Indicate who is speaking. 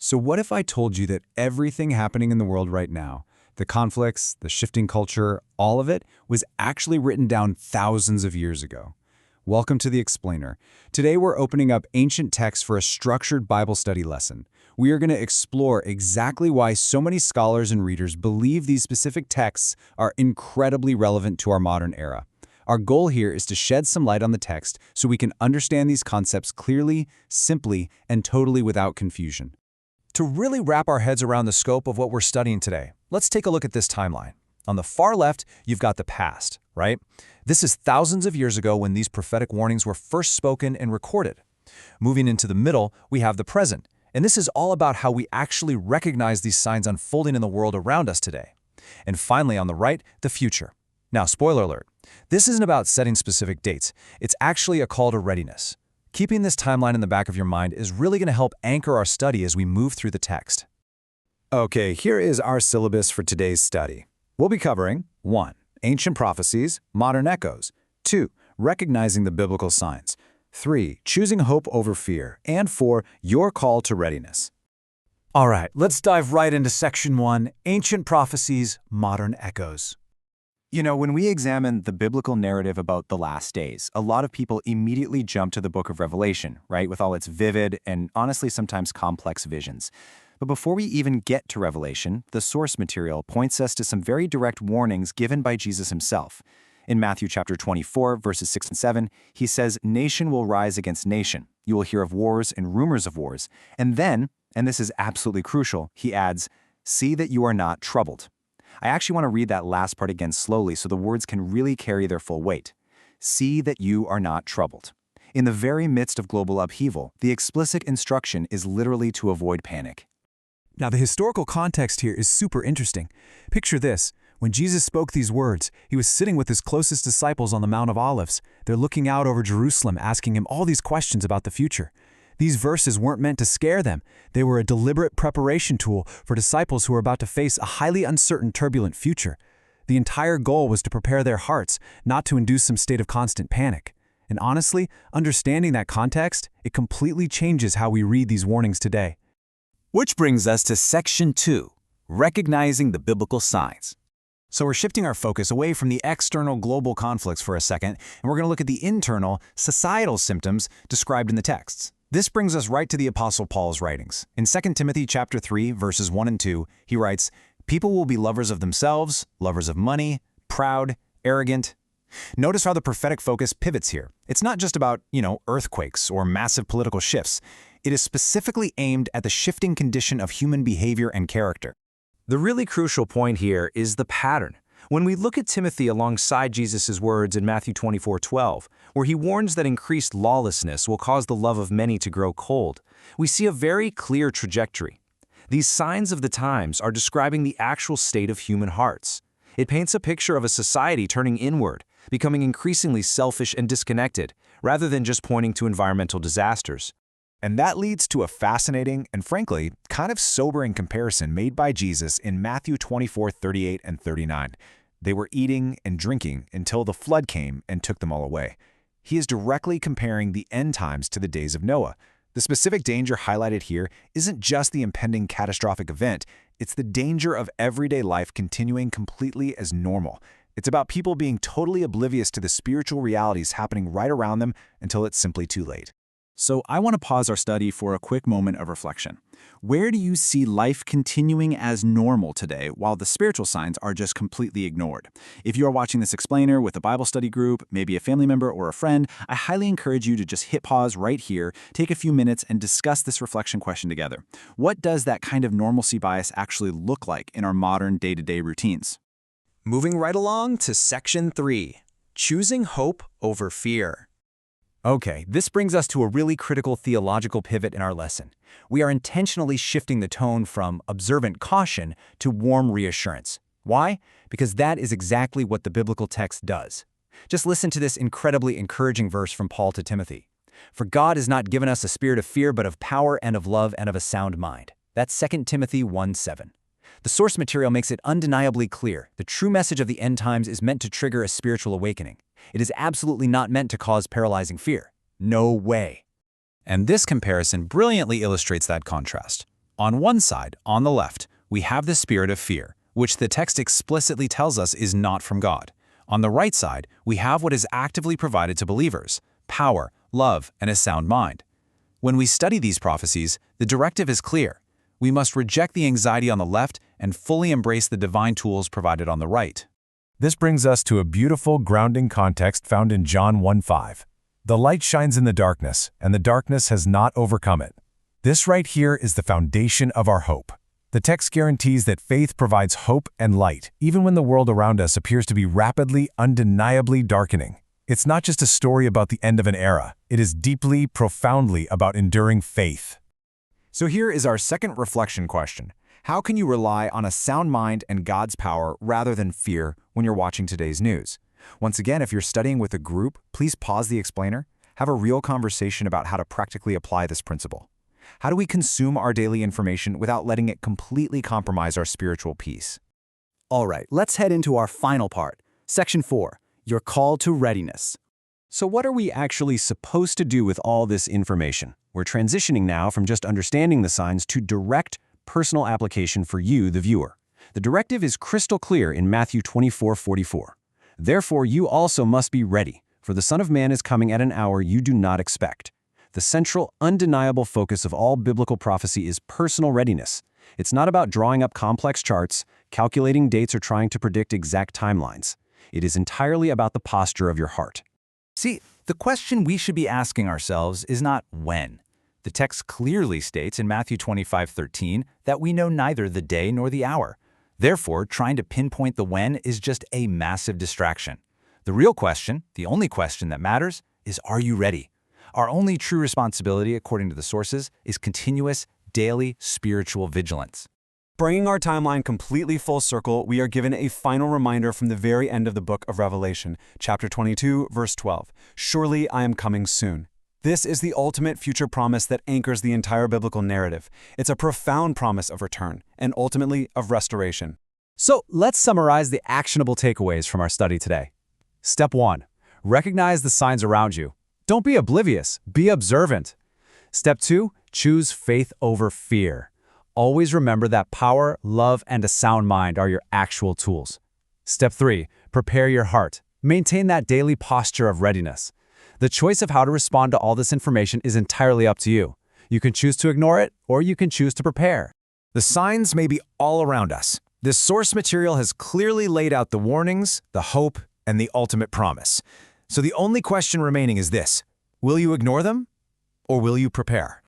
Speaker 1: So what if I told you that everything happening in the world right now, the conflicts, the shifting culture, all of it, was actually written down thousands of years ago? Welcome to The Explainer. Today we're opening up ancient texts for a structured Bible study lesson. We are going to explore exactly why so many scholars and readers believe these specific texts are incredibly relevant to our modern era. Our goal here is to shed some light on the text so we can understand these concepts clearly, simply, and totally without confusion.
Speaker 2: To really wrap our heads around the scope of what we're studying today, let's take a look at this timeline. On the far left, you've got the past, right? This is thousands of years ago when these prophetic warnings were first spoken and recorded. Moving into the middle, we have the present, and this is all about how we actually recognize these signs unfolding in the world around us today. And finally, on the right, the future. Now, spoiler alert, this isn't about setting specific dates. It's actually a call to readiness. Keeping this timeline in the back of your mind is really going to help anchor our study as we move through the text.
Speaker 1: Okay, here is our syllabus for today's study. We'll be covering 1. Ancient prophecies, modern echoes. 2. Recognizing the biblical signs. 3. Choosing hope over fear. And 4. Your call to readiness.
Speaker 2: All right, let's dive right into Section 1, Ancient Prophecies, Modern Echoes.
Speaker 3: You know, when we examine the biblical narrative about the last days, a lot of people immediately jump to the book of Revelation, right, with all its vivid and honestly sometimes complex visions. But before we even get to Revelation, the source material points us to some very direct warnings given by Jesus himself. In Matthew chapter 24, verses 6 and 7, he says, "Nation will rise against nation. You will hear of wars and rumors of wars." And then, and this is absolutely crucial, he adds, "See that you are not troubled." I actually want to read that last part again slowly so the words can really carry their full weight. See that you are not troubled. In the very midst of global upheaval, the explicit instruction is literally to avoid panic.
Speaker 2: Now, the historical context here is super interesting. Picture this. When Jesus spoke these words, he was sitting with his closest disciples on the Mount of Olives. They're looking out over Jerusalem, asking him all these questions about the future. These verses weren't meant to scare them. They were a deliberate preparation tool for disciples who were about to face a highly uncertain, turbulent future. The entire goal was to prepare their hearts, not to induce some state of constant panic. And honestly, understanding that context, it completely changes how we read these warnings today.
Speaker 4: Which brings us to Section 2, Recognizing the Biblical Signs.
Speaker 2: So we're shifting our focus away from the external global conflicts for a second, and we're going to look at the internal, societal symptoms described in the texts. This brings us right to the Apostle Paul's writings. In 2 Timothy chapter 3, verses 1 and 2, he writes, "People will be lovers of themselves, lovers of money, proud, arrogant." Notice how the prophetic focus pivots here. It's not just about, earthquakes or massive political shifts. It is specifically aimed at the shifting condition of human behavior and character.
Speaker 4: The really crucial point here is the pattern. When we look at Timothy alongside Jesus' words in Matthew 24:12, where he warns that increased lawlessness will cause the love of many to grow cold, we see a very clear trajectory. These signs of the times are describing the actual state of human hearts. It paints a picture of a society turning inward, becoming increasingly selfish and disconnected, rather than just pointing to environmental disasters.
Speaker 2: And that leads to a fascinating and frankly, kind of sobering comparison made by Jesus in Matthew 24:38 and 39. They were eating and drinking until the flood came and took them all away. He is directly comparing the end times to the days of Noah. The specific danger highlighted here isn't just the impending catastrophic event, it's the danger of everyday life continuing completely as normal. It's about people being totally oblivious to the spiritual realities happening right around them until it's simply too late.
Speaker 3: So I want to pause our study for a quick moment of reflection. Where do you see life continuing as normal today while the spiritual signs are just completely ignored? If you are watching this explainer with a Bible study group, maybe a family member or a friend, I highly encourage you to just hit pause right here, take a few minutes, and discuss this reflection question together. What does that kind of normalcy bias actually look like in our modern day-to-day routines?
Speaker 2: Moving right along to Section 3, Choosing Hope Over Fear. Okay, this brings us to a really critical theological pivot in our lesson. We are intentionally shifting the tone from observant caution to warm reassurance. Why? Because that is exactly what the biblical text does. Just listen to this incredibly encouraging verse from Paul to Timothy. "For God has not given us a spirit of fear, but of power and of love and of a sound mind." That's 2 Timothy 1:7. The source material makes it undeniably clear. The true message of the end times is meant to trigger a spiritual awakening. It is absolutely not meant to cause paralyzing fear. No way.
Speaker 1: And this comparison brilliantly illustrates that contrast. On one side, on the left, we have the spirit of fear, which the text explicitly tells us is not from God. On the right side, we have what is actively provided to believers: power, love, and a sound mind. When we study these prophecies, the directive is clear. We must reject the anxiety on the left and fully embrace the divine tools provided on the right.
Speaker 5: This brings us to a beautiful grounding context found in John 1:5. The light shines in the darkness, and the darkness has not overcome it. This right here is the foundation of our hope. The text guarantees that faith provides hope and light, even when the world around us appears to be rapidly, undeniably darkening. It's not just a story about the end of an era. It is deeply, profoundly about enduring faith.
Speaker 3: So here is our second reflection question. How can you rely on a sound mind and God's power rather than fear when you're watching today's news? Once again, if you're studying with a group, please pause the explainer. Have a real conversation about how to practically apply this principle. How do we consume our daily information without letting it completely compromise our spiritual peace?
Speaker 2: All right, let's head into our final part. Section 4, your call to readiness.
Speaker 3: So what are we actually supposed to do with all this information? We're transitioning now from just understanding the signs to direct, personal application for you, the viewer. The directive is crystal clear in Matthew 24:44. Therefore you also must be ready, for the Son of Man is coming at an hour you do not expect. The central, undeniable focus of all biblical prophecy is personal readiness. It's not about drawing up complex charts, calculating dates, or trying to predict exact timelines. It is entirely about the posture of your heart.
Speaker 1: See, the question we should be asking ourselves is not when. The text clearly states in Matthew 25:13 that we know neither the day nor the hour. Therefore, trying to pinpoint the when is just a massive distraction. The real question, the only question that matters, is are you ready? Our only true responsibility, according to the sources, is continuous, daily spiritual vigilance.
Speaker 6: Bringing our timeline completely full circle, we are given a final reminder from the very end of the book of Revelation, chapter 22, verse 12. Surely I am coming soon. This is the ultimate future promise that anchors the entire biblical narrative. It's a profound promise of return, and ultimately of restoration.
Speaker 1: So let's summarize the actionable takeaways from our study today. Step 1. Recognize the signs around you. Don't be oblivious, be observant. Step 2. Choose faith over fear. Always remember that power, love, and a sound mind are your actual tools. Step 3. Prepare your heart. Maintain that daily posture of readiness. The choice of how to respond to all this information is entirely up to you. You can choose to ignore it, or you can choose to prepare.
Speaker 3: The signs may be all around us. This source material has clearly laid out the warnings, the hope, and the ultimate promise. So the only question remaining is this: will you ignore them, or will you prepare?